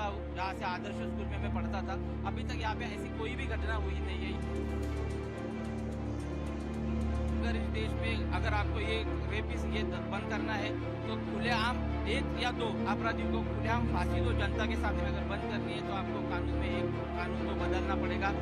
हूँ, जहाँ से आदर्श स्कूल में मैं पढ़ता था। अभी तक यहाँ पे ऐसी कोई भी घटना हुई नहीं है। अगर इस देश में अगर आपको ये रेपिस ये बंद करना है तो खुलेआम एक या दो अपराधियों को खुलेआम फांसी दो। जनता के सामने अगर बंद करनी है तो आपको कानून में एक कानून को बदलना पड़ेगा।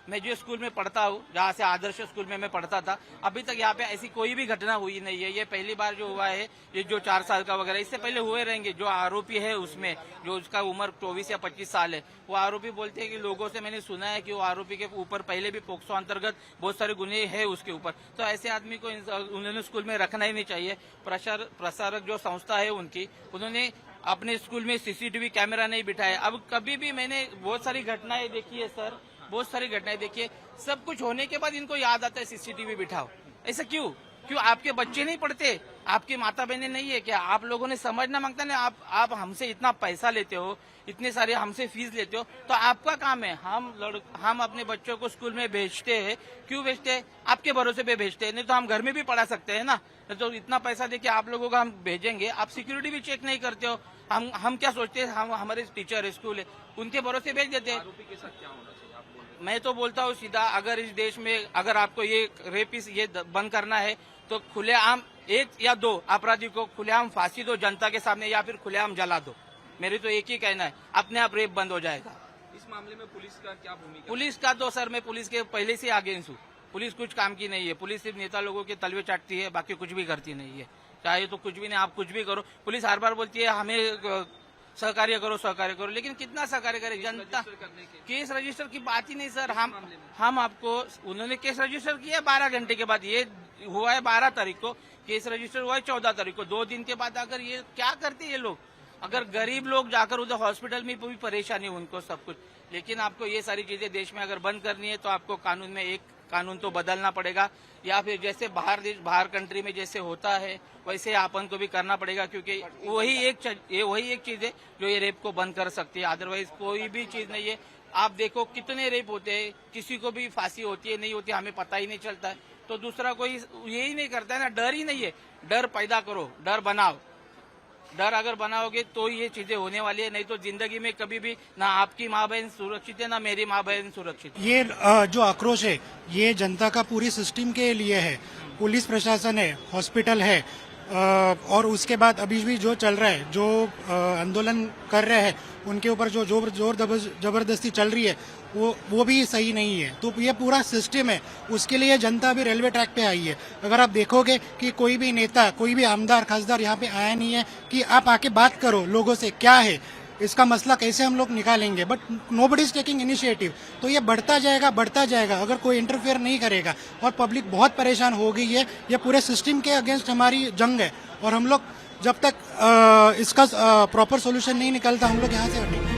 मैं जो स्कूल में पढ़ता हूँ, जहाँ से आदर्श स्कूल में मैं पढ़ता था, अभी तक यहाँ पे ऐसी कोई भी घटना हुई नहीं है। ये पहली बार जो हुआ है, ये जो 4 साल का वगैरह, इससे पहले हुए रहेंगे। जो आरोपी है उसमें, जो उसका उम्र 24 या 25 साल है, वो आरोपी बोलते हैं कि लोगों से मैंने सुना है कि वो आरोपी के ऊपर पहले भी पोक्सो अंतर्गत बहुत सारे गुने है उसके ऊपर। तो ऐसे आदमी को उन्होंने स्कूल में रखना ही नहीं चाहिए। प्रसारक जो संस्था है उनकी, उन्होंने अपने स्कूल में सीसीटीवी कैमरा नहीं बिठाया। अब कभी भी मैंने बहुत सारी घटनाएं देखी है सर, बहुत सारी घटनाएं देखिए। सब कुछ होने के बाद इनको याद आता है सीसीटीवी बिठाओ। ऐसा क्यों? आपके बच्चे नहीं पढ़ते? आपकी माता बहनें नहीं है क्या? आप लोगों ने समझना मांगता ना। आप हमसे इतना पैसा लेते हो, इतने सारे हमसे फीस लेते हो, तो आपका काम है। हम अपने बच्चों को स्कूल में भेजते हैं। क्यों भेजते हैं? आपके भरोसे पे भेजते हैं। नहीं तो हम घर में भी पढ़ा सकते हैं ना। तो इतना पैसा देके आप लोगों को हम भेजेंगे, आप सिक्योरिटी भी चेक नहीं करते हो। हम क्या सोचते हैं, हम हमारे टीचर स्कूल है, उनके भरोसे भेज देते हैं। आरोपी के साथ क्या होना चाहिए आप बोल मैं तो बोलता हूँ सीधा, अगर इस देश में अगर आपको ये रेपिस ये बंद करना है तो खुलेआम एक या दो अपराधी को खुलेआम फांसी दो जनता के सामने, या फिर खुलेआम जला दो। मेरी तो एक ही कहना है, अपने आप रेप बंद हो जाएगा। इस मामले में पुलिस का क्या भूमिका? पुलिस का तो सर, मैं पुलिस के पहले से अगेंस्ट हूँ। पुलिस कुछ काम की नहीं है। पुलिस सिर्फ नेता लोगों के तलवे चाटती है, बाकी कुछ भी करती नहीं है। चाहे तो कुछ भी नहीं, आप कुछ भी करो। पुलिस हर बार बोलती है हमें सहकार्य करो, लेकिन कितना सहकार्य करे जनता? केस रजिस्टर की बात ही नहीं सर। हम आपको, उन्होंने केस रजिस्टर किया 12 घंटे के बाद। ये हुआ है 12 तारीख को, केस रजिस्टर हुआ है 14 तारीख को। 2 दिन के बाद अगर ये क्या करते ये लोग? अगर गरीब लोग जाकर उधर हॉस्पिटल में भी परेशानी उनको सब कुछ। लेकिन आपको ये सारी चीजें देश में अगर बंद करनी है तो आपको कानून में एक कानून तो बदलना पड़ेगा, या फिर जैसे बाहर कंट्री में जैसे होता है वैसे अपन को भी करना पड़ेगा। क्योंकि वही एक चीज है जो ये रेप को बंद कर सकती है। अदरवाइज कोई भी चीज नहीं है। आप देखो कितने रेप होते हैं, किसी को भी फांसी होती है नहीं होती हमें पता ही नहीं चलता है। तो दूसरा कोई यही नहीं करता है ना। डर ही नहीं है। डर पैदा करो, डर बनाओ। डर अगर बनाओगे तो ये चीजें होने वाली है। नहीं तो जिंदगी में कभी भी ना आपकी माँ बहन सुरक्षित है, ना मेरी माँ बहन सुरक्षित है। ये जो आक्रोश है ये जनता का पूरी सिस्टम के लिए है। पुलिस प्रशासन है, हॉस्पिटल है, और उसके बाद अभी भी जो चल रहा है, जो आंदोलन कर रहे हैं उनके ऊपर जो जोर जबरदस्ती चल रही है वो भी सही नहीं है। तो ये पूरा सिस्टम है, उसके लिए जनता भी रेलवे ट्रैक पे आई है। अगर आप देखोगे कि कोई भी नेता, कोई भी आमदार खासदार यहाँ पे आया नहीं है कि आप आके बात करो लोगों से, क्या है इसका मसला, कैसे हम लोग निकालेंगे, but nobody is taking initiative. तो ये बढ़ता जाएगा अगर कोई इंटरफेयर नहीं करेगा। और पब्लिक बहुत परेशान हो गई है। ये पूरे सिस्टम के अगेंस्ट हमारी जंग है, और हम लोग जब तक इसका प्रॉपर सोल्यूशन नहीं निकलता हम लोग यहाँ से हटेंगे।